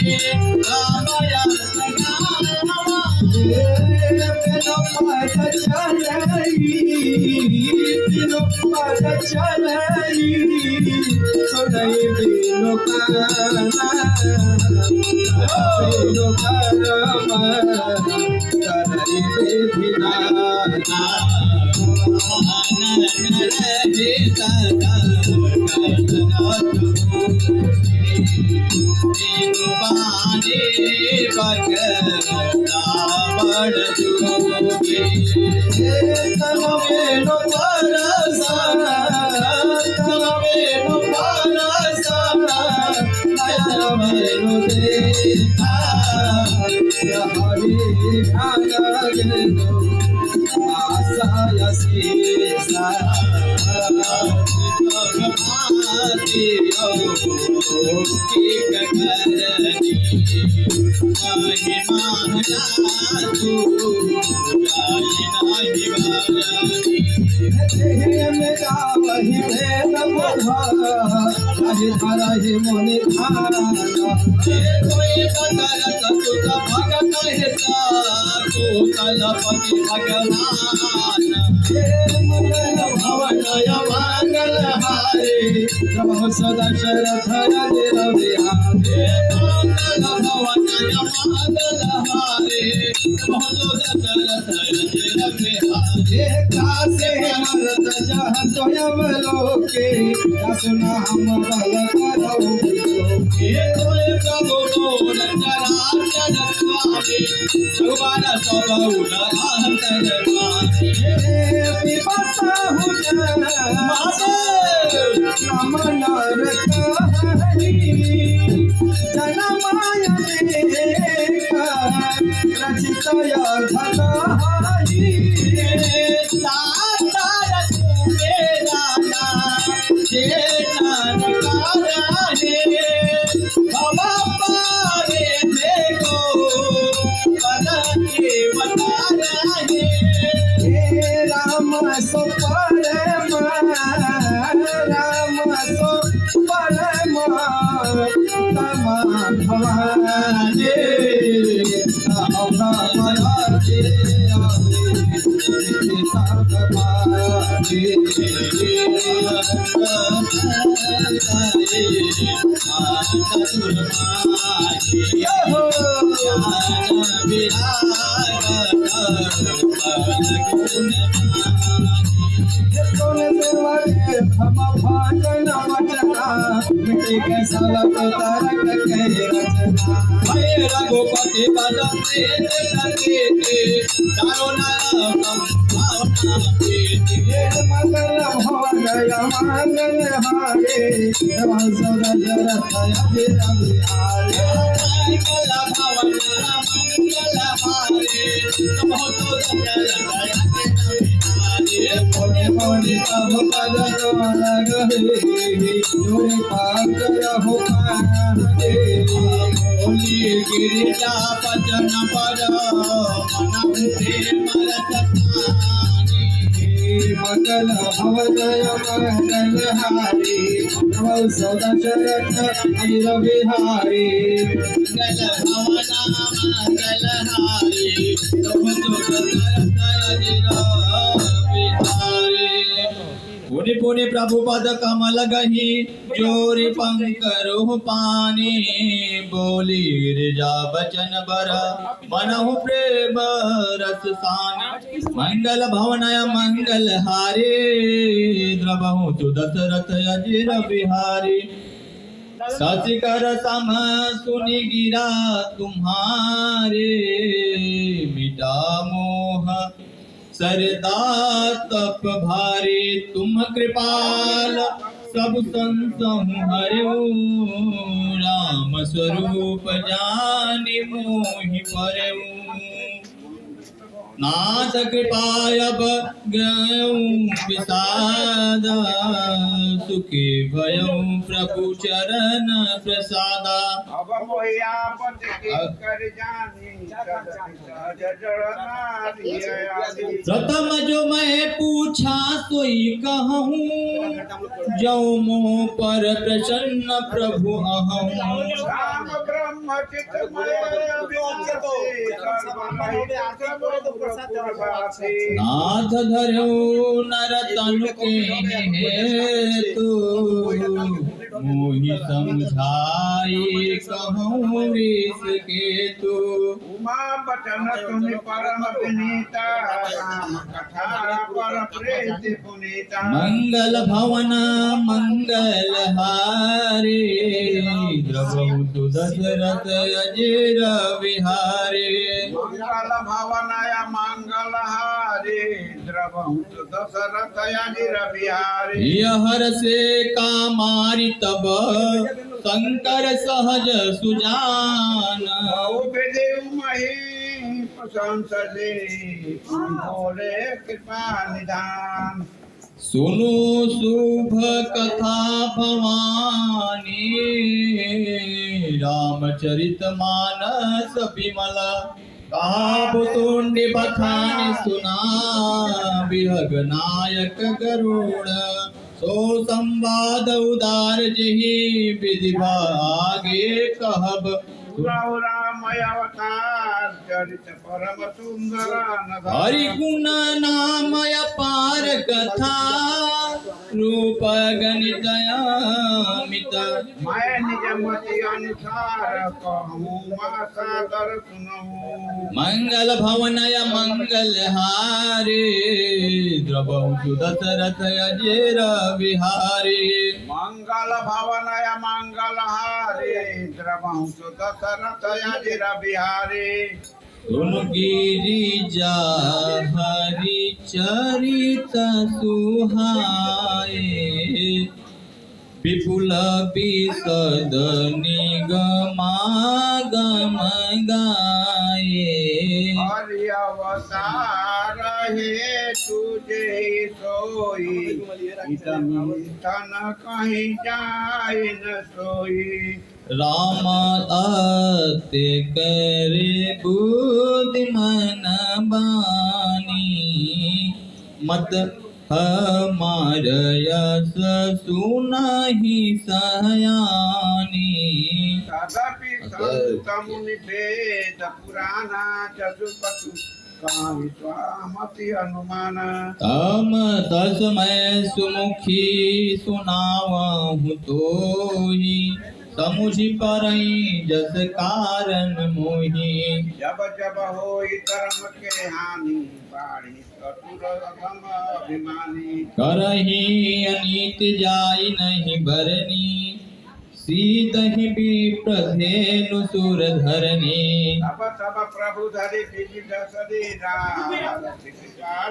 रामया सदा शरथ सुना हम रघुपति पद गिरिजा भजन पर मंगल भवनय मंगल हारी नमो सदा शरथ वीर बिहारी मंगल भवना मंगल हारी नमो सदा शरथ वीर बिहारी पुनि पुनि प्रभु पद कमल गही जोरी पंकरु पानी बोली गिरिजा बचन बर मनहु प्रेम रस सानी मंगल भवनय मंगल हारी द्रवहु सुदशरथ अजिर बिहारी शशिकर सम सुनि गिरा तुम्हारे मिटा मोह सरदा तप भारी तुम कृपाल सब संतहु हरिओ राम स्वरूप जानि मोहि परऊ नाथ कृपायब गयऊ विषादा सुखी भयऊ प्रभु चरण प्रसादा प्रथम जो मैं पूछा सोई कहूँ जो मोह पर प्रसन्न प्रभु अहूँ नाथ धर्यो नर तनु के हेतु मोहि समझाई कहूँ ऋष केतु। उमा बचन तुम परम विनीता राम कथा पर प्रेत पुनीता। मंगल भवन मंगल हारे द्रवहु दशरथ अजीर विहारे। मंगल भवनाय मंगल हारे द्रवहु दशरथ अजीर विहारे। यहर से कामारि तब शंकर सहज सुजान। देव मही प्रशंसले भोले कृपा निधान। सुनो शुभ कथा भवानी रामचरित मानस विमल। कहा तुंडि बखान सुना विहग नायक गरुड़। सो संवाद उदार जही विधि आगे कहब। रामय अवतार चरित परम सुंदर हरि गुण नामय पार कथा रूप गणित अमित। मैं निज मति अनुसार कहूँ सादर सुनऊँ। मंगल भवनय मंगल हारे द्रवहु दशरथ अजीर विहारे। मंगल भवनय मंगल हारे द्रवहु दशरथ अजीर विहारे। सुन गिरिजा हरि चरित सुहाए विपुल विशद निगमागम गाए। हरि अवतार हे तुझे सोई तन कहीं जाए न सोई। राम अते करे बुद्धि मन बानी मत हमार यस सुनहि सयानी। तदपि संत मुनि वेद पुराना चतुर्पशु का विश्वामति अनुमान। तम तस्मै सुमुखी सुनावहु तोहि समुझि परई जस कारण मोहि। जब जब होई कर्म के हानि बाढ़ी कठोर अधम अभिमानी। करहि अनीति जाई नहीं बरनी सीतहि विप्रधेनु सुर धरनी। तब तब प्रभु धरि विविध शरीरा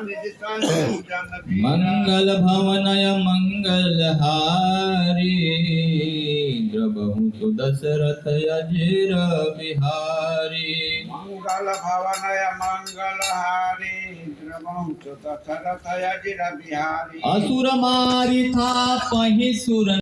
निज संजन बीरा। मंगल भवनय मंगल हारी द्रवहु दशरथ अजीर विहारी। मंगल भवनय मंगल हारी द्रवहु दशरथ अजीर विहारी। असुर मारि था पहि सुर